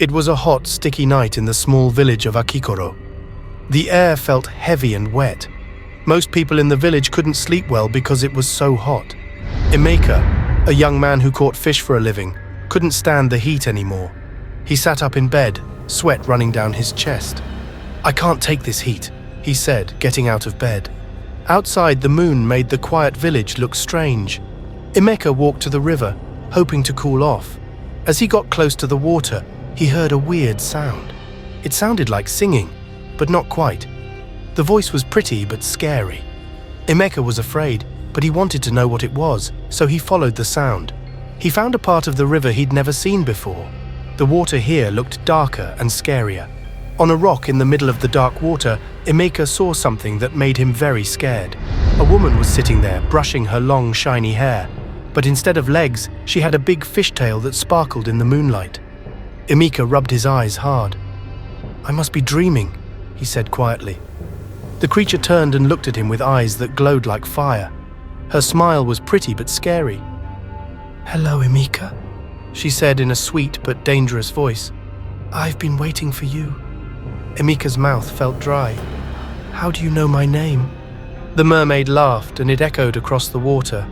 It was a hot, sticky night in the small village of Akikoro. The air felt heavy and wet. Most people in the village couldn't sleep well because it was so hot. Emeka, a young man who caught fish for a living, couldn't stand the heat anymore. He sat up in bed, sweat running down his chest. "I can't take this heat," he said, getting out of bed. Outside, the moon made the quiet village look strange. Emeka walked to the river, hoping to cool off. As he got close to the water, he heard a weird sound. It sounded like singing, but not quite. The voice was pretty but scary. Emeka was afraid, but he wanted to know what it was, so he followed the sound. He found a part of the river he'd never seen before. The water here looked darker and scarier. On a rock in the middle of the dark water, Emeka saw something that made him very scared. A woman was sitting there, brushing her long, shiny hair, but instead of legs, she had a big fishtail that sparkled in the moonlight. Emeka rubbed his eyes hard. "I must be dreaming," he said quietly. The creature turned and looked at him with eyes that glowed like fire. Her smile was pretty but scary. "Hello, Emeka," she said in a sweet but dangerous voice. "I've been waiting for you." Emeka's mouth felt dry. "How do you know my name?" The mermaid laughed and it echoed across the water.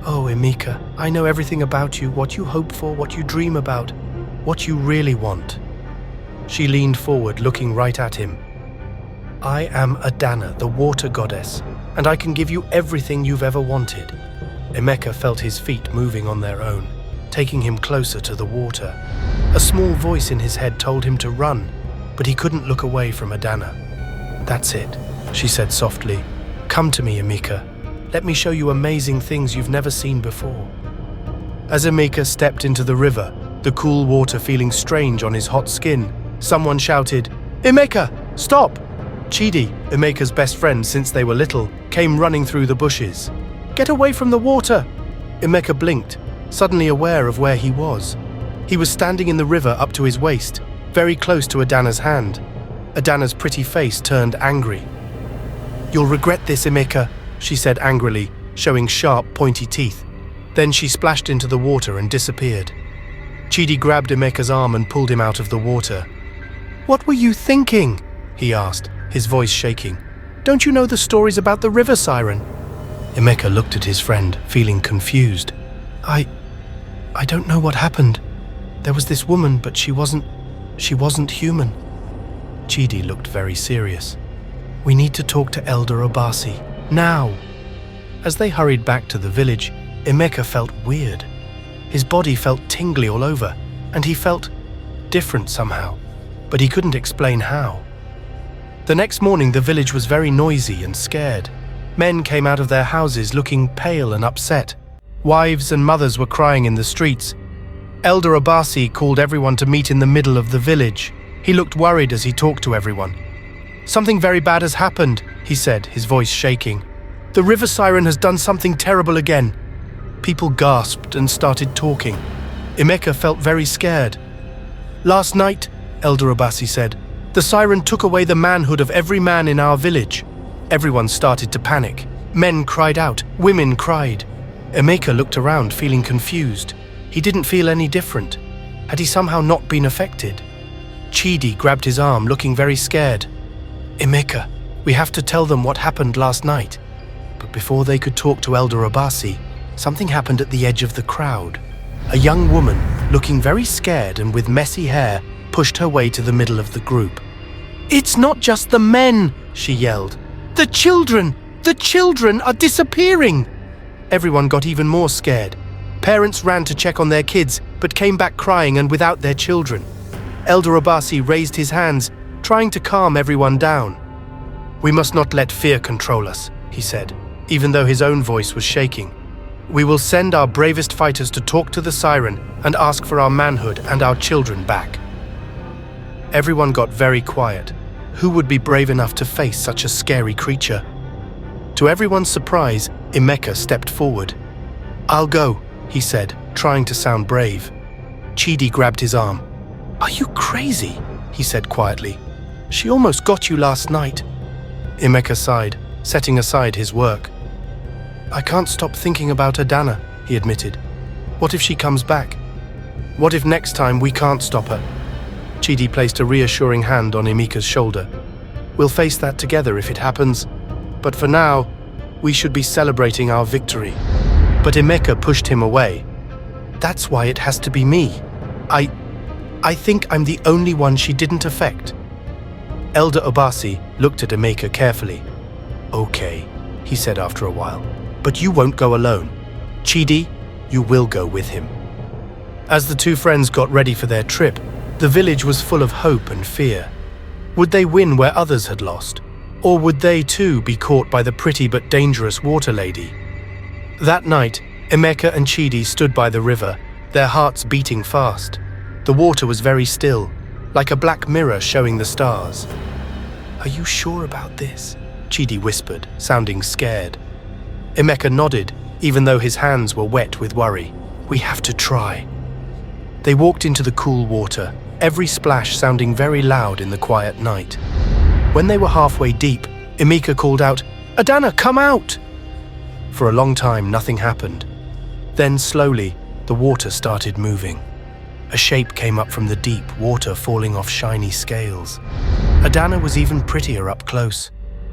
"Oh, Emeka, I know everything about you, what you hope for, what you dream about, what you really want." She leaned forward, looking right at him. "I am Adanna, the water goddess, and I can give you everything you've ever wanted." Emeka felt his feet moving on their own, taking him closer to the water. A small voice in his head told him to run, but he couldn't look away from Adanna. "That's it," she said softly. "Come to me, Emeka. Let me show you amazing things you've never seen before." As Emeka stepped into the river, the cool water feeling strange on his hot skin, someone shouted, "Emeka, stop!" Chidi, Emeka's best friend since they were little, came running through the bushes. "Get away from the water!" Emeka blinked, suddenly aware of where he was. He was standing in the river up to his waist, very close to Adanna's hand. Adanna's pretty face turned angry. "You'll regret this, Emeka," she said angrily, showing sharp, pointy teeth. Then she splashed into the water and disappeared. Chidi grabbed Emeka's arm and pulled him out of the water. "What were you thinking?" he asked, his voice shaking. "Don't you know the stories about the river siren?" Emeka looked at his friend, feeling confused. I don't know what happened. There was this woman, but she wasn't human." Chidi looked very serious. "We need to talk to Elder Obasi, now." As they hurried back to the village, Emeka felt weird. His body felt tingly all over, and he felt different somehow, but he couldn't explain how. The next morning, the village was very noisy and scared. Men came out of their houses looking pale and upset. Wives and mothers were crying in the streets. Elder Obasi called everyone to meet in the middle of the village. He looked worried as he talked to everyone. "Something very bad has happened," he said, his voice shaking. "The river siren has done something terrible again." People gasped and started talking. Emeka felt very scared. "Last night," Elder Obasi said, "the siren took away the manhood of every man in our village." Everyone started to panic. Men cried out, women cried. Emeka looked around, feeling confused. He didn't feel any different. Had he somehow not been affected? Chidi grabbed his arm, looking very scared. "Emeka, we have to tell them what happened last night." But before they could talk to Elder Obasi, something happened at the edge of the crowd. A young woman, looking very scared and with messy hair, pushed her way to the middle of the group. "It's not just the men," she yelled. The children are disappearing!" Everyone got even more scared. Parents ran to check on their kids, but came back crying and without their children. Elder Obasi raised his hands, trying to calm everyone down. "We must not let fear control us," he said, even though his own voice was shaking. "We will send our bravest fighters to talk to the siren and ask for our manhood and our children back." Everyone got very quiet. Who would be brave enough to face such a scary creature? To everyone's surprise, Emeka stepped forward. "I'll go," he said, trying to sound brave. Chidi grabbed his arm. "Are you crazy?" he said quietly. "She almost got you last night." Emeka sighed, setting aside his work. "I can't stop thinking about Adanna," he admitted. "What if she comes back? What if next time we can't stop her?" Chidi placed a reassuring hand on Emeka's shoulder. We'll face that together if it happens. But for now, we should be celebrating our victory. But Emeka pushed him away. That's why it has to be me. I think I'm the only one she didn't affect. Elder Obasi looked at Emeka carefully. Okay, he said after a while, but you won't go alone. Chidi, you will go with him. As the two friends got ready for their trip, the village was full of hope and fear. Would they win where others had lost? Or would they too be caught by the pretty but dangerous water lady? That night, Emeka and Chidi stood by the river, their hearts beating fast. The water was very still, like a black mirror showing the stars. Are you sure about this? Chidi whispered, sounding scared. Emeka nodded, even though his hands were wet with worry. We have to try. They walked into the cool water, every splash sounding very loud in the quiet night. When they were halfway deep, Emeka called out, "Adanna, come out!" For a long time, nothing happened. Then, slowly, the water started moving. A shape came up from the deep water, falling off shiny scales. Adanna was even prettier up close.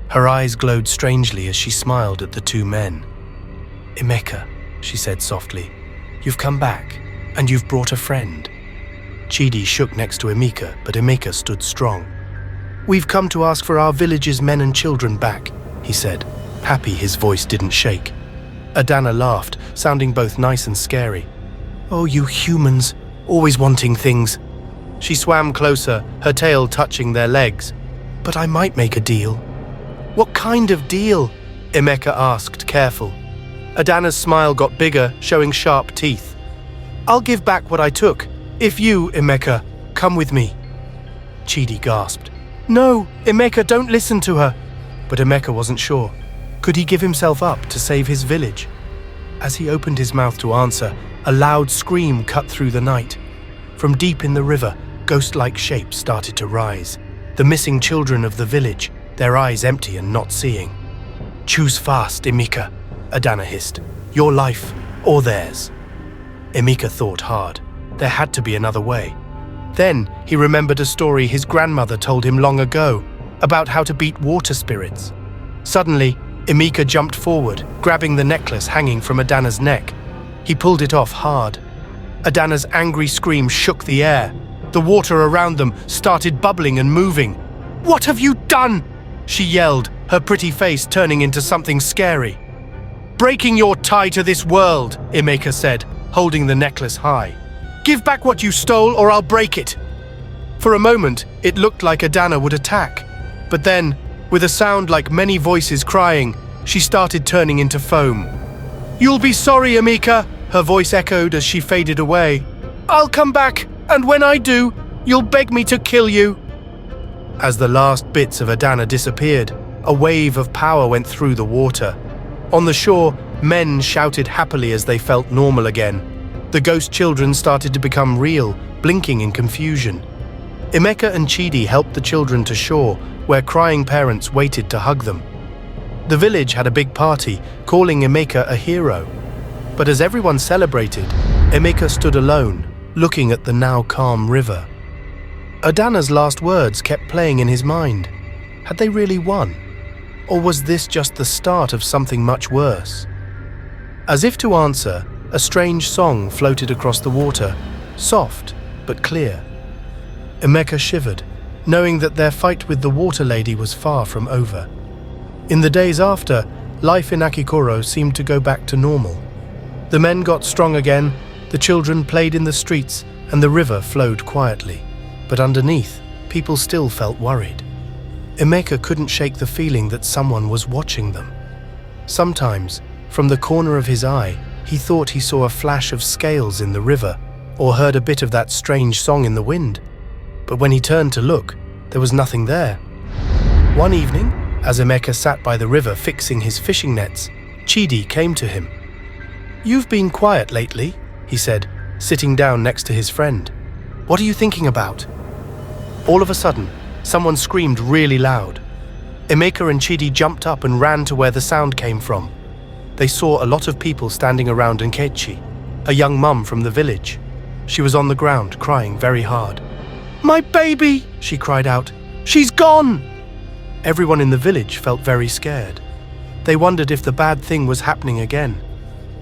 Her eyes glowed strangely as she smiled at the two men. "Emeka," she said softly, "you've come back, and you've brought a friend." Chidi shook next to Emeka, but Emeka stood strong. "We've come to ask for our village's men and children back," he said, happy his voice didn't shake. Adanna laughed, sounding both nice and scary. "Oh, you humans, always wanting things." She swam closer, her tail touching their legs. "But I might make a deal." "What kind of deal?" Emeka asked, careful. Adanna's smile got bigger, showing sharp teeth. "I'll give back what I took, if you, Emeka, come with me." Chidi gasped. "No, Emeka, don't listen to her." But Emeka wasn't sure. Could he give himself up to save his village? As he opened his mouth to answer, a loud scream cut through the night. From deep in the river, ghost-like shapes started to rise. The missing children of the village, their eyes empty and not seeing. "Choose fast, Emeka," Adanna hissed. "Your life or theirs." Emeka thought hard. There had to be another way. Then he remembered a story his grandmother told him long ago about how to beat water spirits. Suddenly, Emeka jumped forward, grabbing the necklace hanging from Adanna's neck. He pulled it off hard. Adanna's angry scream shook the air. The water around them started bubbling and moving. "What have you done?" she yelled, her pretty face turning into something scary. "Breaking your tie to this world," Emeka said, holding the necklace high. "Give back what you stole or I'll break it." For a moment, it looked like Adanna would attack. But then, with a sound like many voices crying, she started turning into foam. "You'll be sorry, Emeka," her voice echoed as she faded away. "I'll come back, and when I do, you'll beg me to kill you." As the last bits of Adanna disappeared, a wave of power went through the water. On the shore, men shouted happily as they felt normal again. The ghost children started to become real, blinking in confusion. Emeka and Chidi helped the children to shore, where crying parents waited to hug them. The village had a big party, calling Emeka a hero. But as everyone celebrated, Emeka stood alone, looking at the now calm river. Adanna's last words kept playing in his mind. Had they really won? Or was this just the start of something much worse? As if to answer, a strange song floated across the water, soft but clear. Emeka shivered, knowing that their fight with the water lady was far from over. In the days after, life in Akikoro seemed to go back to normal. The men got strong again, the children played in the streets, and the river flowed quietly. But underneath, people still felt worried. Emeka couldn't shake the feeling that someone was watching them. Sometimes, from the corner of his eye, he thought he saw a flash of scales in the river, or heard a bit of that strange song in the wind. But when he turned to look, there was nothing there. One evening, as Emeka sat by the river fixing his fishing nets, Chidi came to him. "You've been quiet lately," he said, sitting down next to his friend. "What are you thinking about?" All of a sudden, someone screamed really loud. Emeka and Chidi jumped up and ran to where the sound came from. They saw a lot of people standing around Nkechi, a young mum from the village. She was on the ground, crying very hard. My baby!" she cried out. "She's gone!" Everyone in the village felt very scared. They wondered if the bad thing was happening again.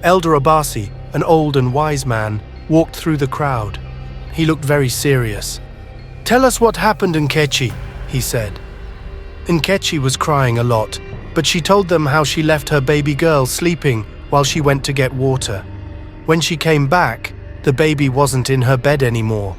Elder Abasi, an old and wise man, walked through the crowd. He looked very serious. "Tell us what happened, Nkechi," he said. Nkechi was crying a lot, but she told them how she left her baby girl sleeping while she went to get water. When she came back, the baby wasn't in her bed anymore.